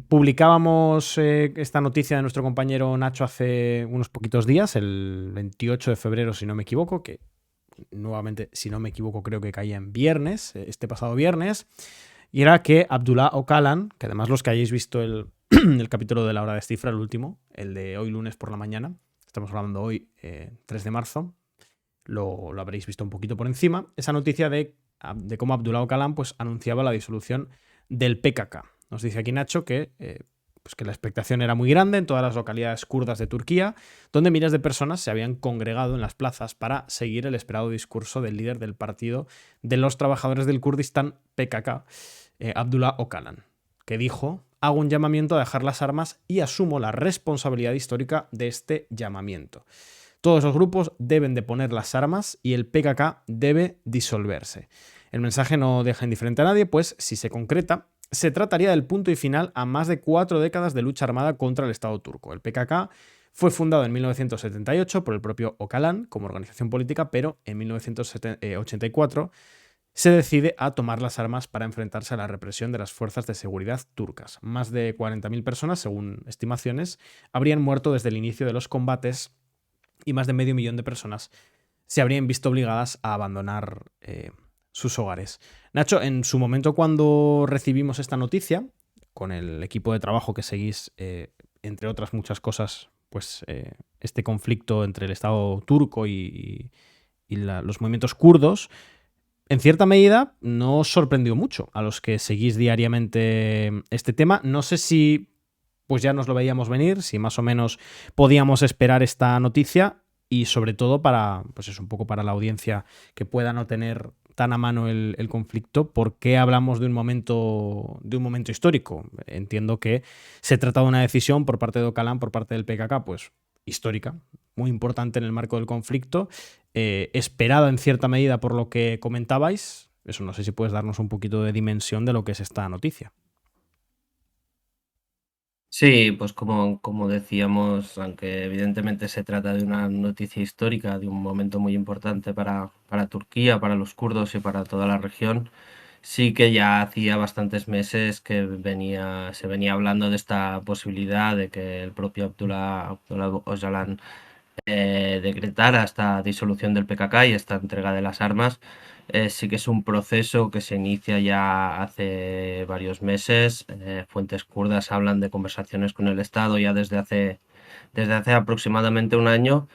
Publicábamos esta noticia de nuestro compañero Nacho hace unos poquitos días, el 28 de febrero, si no me equivoco, que nuevamente, si no me equivoco, creo que caía en viernes, este pasado viernes, y era que Abdullah Öcalan, que además los que hayáis visto el, el capítulo de La Hora de Cifra, el último, el de hoy lunes por la mañana, estamos hablando hoy, 3 de marzo, lo habréis visto un poquito por encima, esa noticia de cómo Abdullah Öcalan pues, anunciaba la disolución del PKK. Nos dice aquí Nacho que, pues que la expectación era muy grande en todas las localidades kurdas de Turquía, donde miles de personas se habían congregado en las plazas para seguir el esperado discurso del líder del Partido de los Trabajadores del Kurdistán, PKK, Abdullah Öcalan, que dijo: hago un llamamiento a dejar las armas y asumo la responsabilidad histórica de este llamamiento. Todos los grupos deben de poner las armas y el PKK debe disolverse. El mensaje no deja indiferente a nadie, pues si se concreta, se trataría del punto y final a más de 4 décadas de lucha armada contra el Estado turco. El PKK fue fundado en 1978 por el propio Öcalan como organización política, pero en 1984 se decide a tomar las armas para enfrentarse a la represión de las fuerzas de seguridad turcas. Más de 40.000 personas, según estimaciones, habrían muerto desde el inicio de los combates y más de medio millón de personas se habrían visto obligadas a abandonar sus hogares. Nacho, en su momento cuando recibimos esta noticia, con el equipo de trabajo que seguís, entre otras muchas cosas, pues este conflicto entre el Estado turco y los movimientos kurdos, en cierta medida no os sorprendió mucho a los que seguís diariamente este tema. No sé si pues ya nos lo veíamos venir, si más o menos podíamos esperar esta noticia y sobre todo para, pues es un poco para la audiencia que pueda no tener tan a mano el conflicto, ¿por qué hablamos de un momento histórico? Entiendo que se trata de una decisión por parte de Öcalan, por parte del PKK, pues histórica, muy importante en el marco del conflicto, esperada en cierta medida por lo que comentabais. Eso no sé si puedes darnos un poquito de dimensión de lo que es esta noticia. Sí, pues como decíamos, aunque evidentemente se trata de una noticia histórica, de un momento muy importante para Turquía, para los kurdos y para toda la región, sí que ya hacía bastantes meses que se venía hablando de esta posibilidad de que el propio Abdullah Öcalan decretara esta disolución del PKK y esta entrega de las armas. Sí que es un proceso que se inicia ya hace varios meses. Fuentes kurdas hablan de conversaciones con el Estado ya desde hace aproximadamente un año,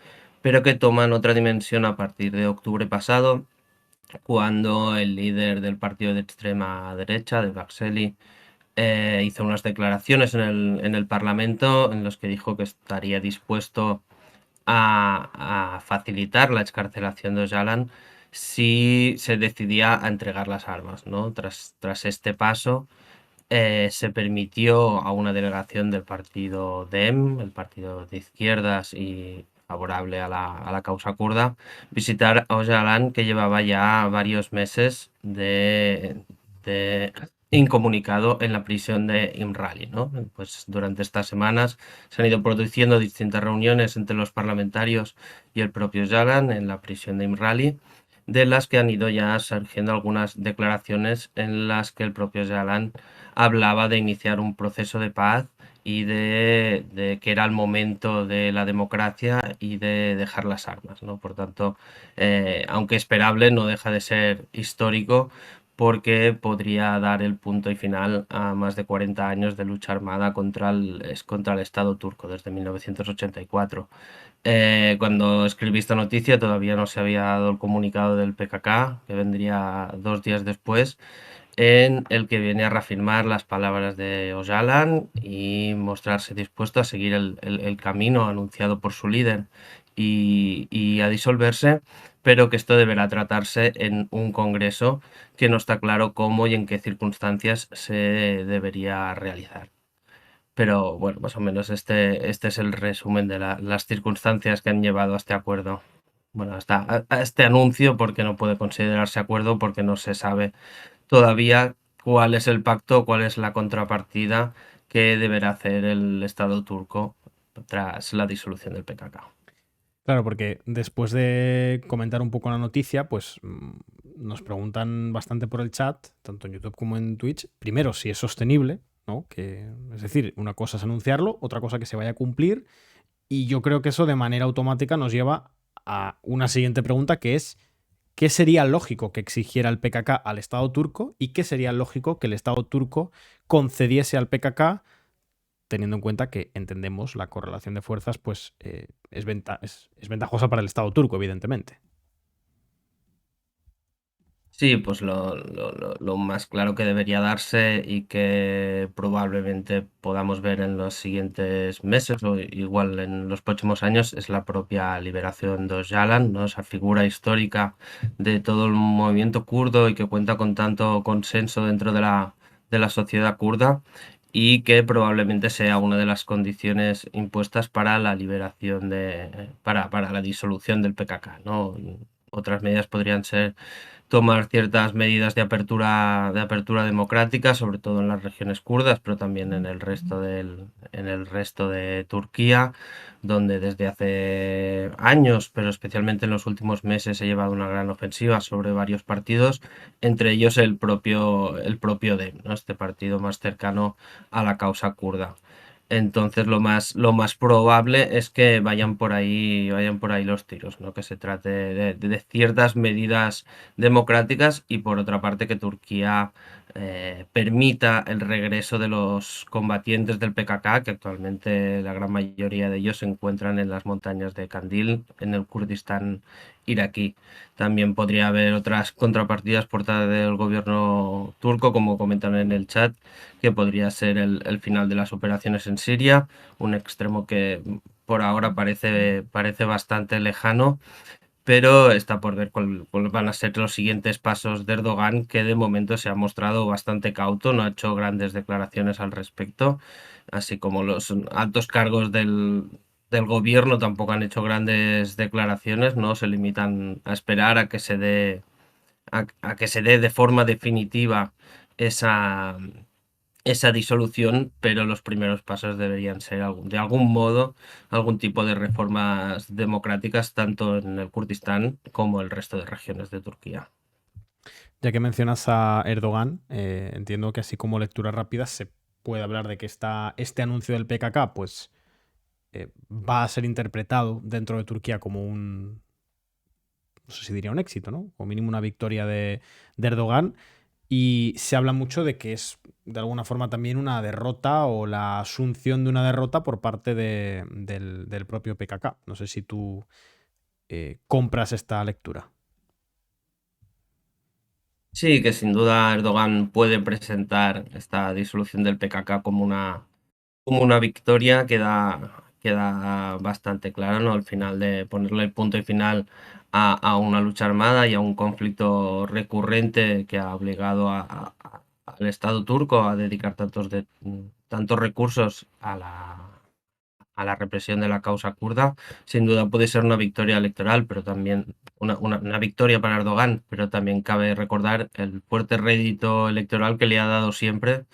pero que toman otra dimensión a partir de octubre pasado, cuando el líder del partido de extrema derecha, de Bakseli, hizo unas declaraciones en el Parlamento en los que dijo que estaría dispuesto a facilitar la excarcelación de Öcalan si se decidía a entregar las armas, ¿no? Tras este paso, se permitió a una delegación del partido DEM, el partido de izquierdas y favorable a la causa kurda, visitar a Öcalan, que llevaba ya varios meses de incomunicado en la prisión de Imrali, ¿no? Pues durante estas semanas se han ido produciendo distintas reuniones entre los parlamentarios y el propio Öcalan en la prisión de Imrali, de las que han ido ya surgiendo algunas declaraciones en las que el propio Öcalan hablaba de iniciar un proceso de paz y de que era el momento de la democracia y de dejar las armas, ¿no? Por tanto, aunque esperable, no deja de ser histórico, porque podría dar el punto y final a más de 40 años de lucha armada contra el Estado turco desde 1984. Cuando escribí esta noticia todavía no se había dado el comunicado del PKK, que vendría 2 días después, en el que viene a reafirmar las palabras de Öcalan y mostrarse dispuesto a seguir el camino anunciado por su líder y a disolverse, pero que esto deberá tratarse en un congreso que no está claro cómo y en qué circunstancias se debería realizar. Pero bueno, más o menos este es el resumen de las circunstancias que han llevado a este acuerdo. Bueno, a este anuncio, porque no puede considerarse acuerdo, porque no se sabe todavía cuál es el pacto, cuál es la contrapartida que deberá hacer el Estado turco tras la disolución del PKK. Claro, porque después de comentar un poco la noticia, pues nos preguntan bastante por el chat, tanto en YouTube como en Twitch, primero si es sostenible, ¿no? Es decir, una cosa es anunciarlo, otra cosa que se vaya a cumplir, y yo creo que eso de manera automática nos lleva a una siguiente pregunta, que es: ¿qué sería lógico que exigiera el PKK al Estado turco y qué sería lógico que el Estado turco concediese al PKK, teniendo en cuenta que entendemos la correlación de fuerzas, pues es ventajosa para el Estado turco, evidentemente? Sí, pues lo más claro que debería darse y que probablemente podamos ver en los siguientes meses o igual en los próximos años es la propia liberación de Öcalan, ¿no? Esa figura histórica de todo el movimiento kurdo y que cuenta con tanto consenso dentro de la sociedad kurda y que probablemente sea una de las condiciones impuestas para la liberación para la disolución del PKK, ¿no? Otras medidas podrían ser tomar ciertas medidas de apertura democrática, sobre todo en las regiones kurdas, pero también en el resto de Turquía, donde desde hace años, pero especialmente en los últimos meses, se ha llevado una gran ofensiva sobre varios partidos, entre ellos el propio DEM, ¿no? Este partido más cercano a la causa kurda. Entonces lo más probable es que vayan por ahí los tiros, ¿no? Que se trate de ciertas medidas democráticas y por otra parte que Turquía permita el regreso de los combatientes del PKK, que actualmente la gran mayoría de ellos se encuentran en las montañas de Kandil, en el Kurdistán iraquí. También podría haber otras contrapartidas por parte del gobierno turco, como comentan en el chat, que podría ser el final de las operaciones en Siria, un extremo que por ahora parece bastante lejano, pero está por ver cuáles van a ser los siguientes pasos de Erdogan, que de momento se ha mostrado bastante cauto, no ha hecho grandes declaraciones al respecto, así como los altos cargos del gobierno tampoco han hecho grandes declaraciones, no se limitan a esperar a que a que se dé de forma definitiva esa, esa disolución, pero los primeros pasos deberían ser de algún modo algún tipo de reformas democráticas tanto en el Kurdistán como el resto de regiones de Turquía. Ya que mencionas a Erdogan, entiendo que así como lectura rápida se puede hablar de que este anuncio del PKK pues, va a ser interpretado dentro de Turquía como no sé si diría un éxito, ¿no? O mínimo una victoria de Erdogan. Y se habla mucho de que es de alguna forma también una derrota o la asunción de una derrota por parte del propio PKK. No sé si tú compras esta lectura. Sí, que sin duda Erdogan puede presentar esta disolución del PKK como una victoria, queda bastante claro, ¿no? Al final de ponerle el punto y final a una lucha armada y a un conflicto recurrente que ha obligado al Estado turco a dedicar tantos recursos a la represión de la causa kurda. Sin duda puede ser una victoria electoral, pero también una victoria para Erdogan, pero también cabe recordar el fuerte rédito electoral que le ha dado siempre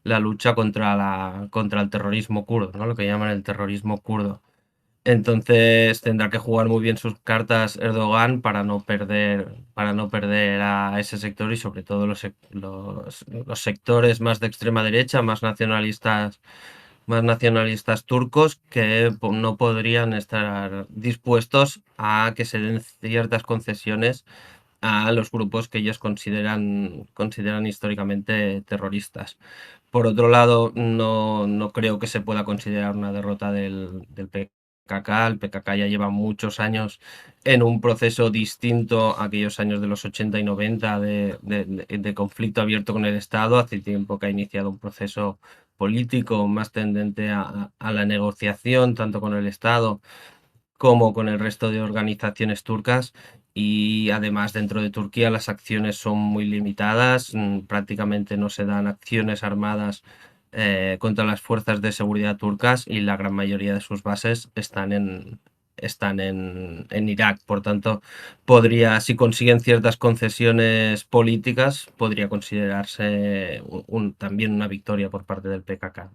la lucha contra el terrorismo kurdo, ¿no? Lo que llaman el terrorismo kurdo. Entonces tendrá que jugar muy bien sus cartas Erdogan para no perder a ese sector y sobre todo los sectores más de extrema derecha, más nacionalistas turcos que no podrían estar dispuestos a que se den ciertas concesiones a los grupos que ellos consideran históricamente terroristas. Por otro lado, no creo que se pueda considerar una derrota del PKK. El PKK ya lleva muchos años en un proceso distinto a aquellos años de los 80 y 90 de conflicto abierto con el Estado. Hace tiempo que ha iniciado un proceso político más tendente a la negociación, tanto con el Estado como con el resto de organizaciones turcas. Y además dentro de Turquía las acciones son muy limitadas, prácticamente no se dan acciones armadas contra las fuerzas de seguridad turcas y la gran mayoría de sus bases están en Irak. Por tanto, si consiguen ciertas concesiones políticas, podría considerarse también una victoria por parte del PKK.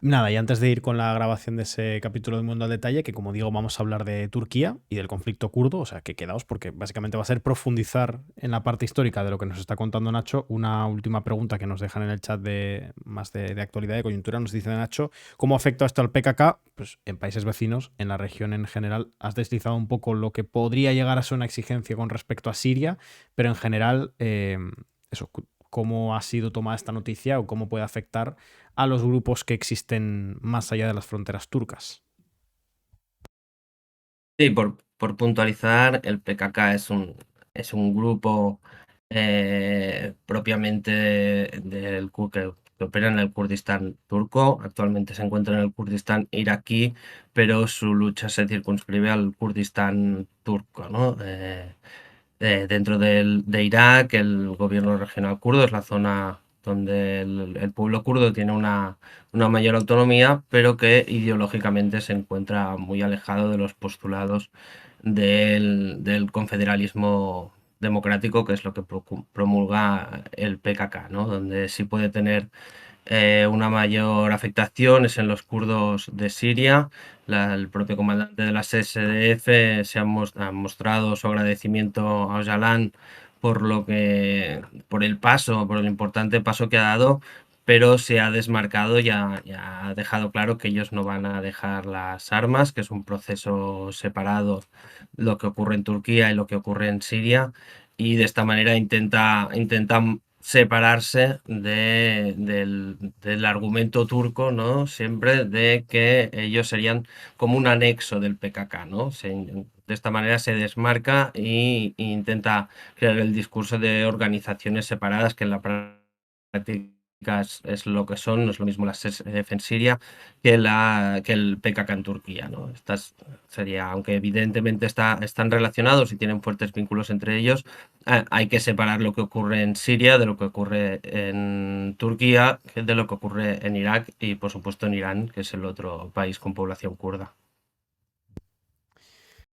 Nada, y antes de ir con la grabación de ese capítulo del Mundo al Detalle, que como digo, vamos a hablar de Turquía y del conflicto kurdo, o sea, que quedaos porque básicamente va a ser profundizar en la parte histórica de lo que nos está contando Nacho. Una última pregunta que nos dejan en el chat de más de actualidad, de coyuntura, nos dice Nacho, ¿cómo afecta esto al PKK? Pues en países vecinos, en la región en general, has deslizado un poco lo que podría llegar a ser una exigencia con respecto a Siria, pero en general, eso, cómo ha sido tomada esta noticia o cómo puede afectar a los grupos que existen más allá de las fronteras turcas. Sí, por puntualizar, el PKK es un grupo propiamente que opera en el Kurdistán turco. Actualmente se encuentra en el Kurdistán iraquí, pero su lucha se circunscribe al Kurdistán turco, ¿no? Dentro de Irak, el gobierno regional kurdo es la zona donde el pueblo kurdo tiene una mayor autonomía, pero que ideológicamente se encuentra muy alejado de los postulados del confederalismo democrático, que es lo que promulga el PKK, ¿no? Donde sí puede tener una mayor afectación es en los kurdos de Siria. El propio comandante de las SDF ha mostrado su agradecimiento a Öcalan por el paso, por el importante paso que ha dado, pero se ha desmarcado y ha dejado claro que ellos no van a dejar las armas, que es un proceso separado lo que ocurre en Turquía y lo que ocurre en Siria, y de esta manera intenta separarse del argumento turco, ¿no? Siempre de que ellos serían como un anexo del PKK, ¿no? De esta manera se desmarca e intenta crear el discurso de organizaciones separadas que en la práctica es lo que son, no es lo mismo la SDF en Siria que el PKK en Turquía, ¿no? Sería, aunque evidentemente están relacionados y tienen fuertes vínculos entre ellos, hay que separar lo que ocurre en Siria de lo que ocurre en Turquía, de lo que ocurre en Irak y por supuesto en Irán, que es el otro país con población kurda.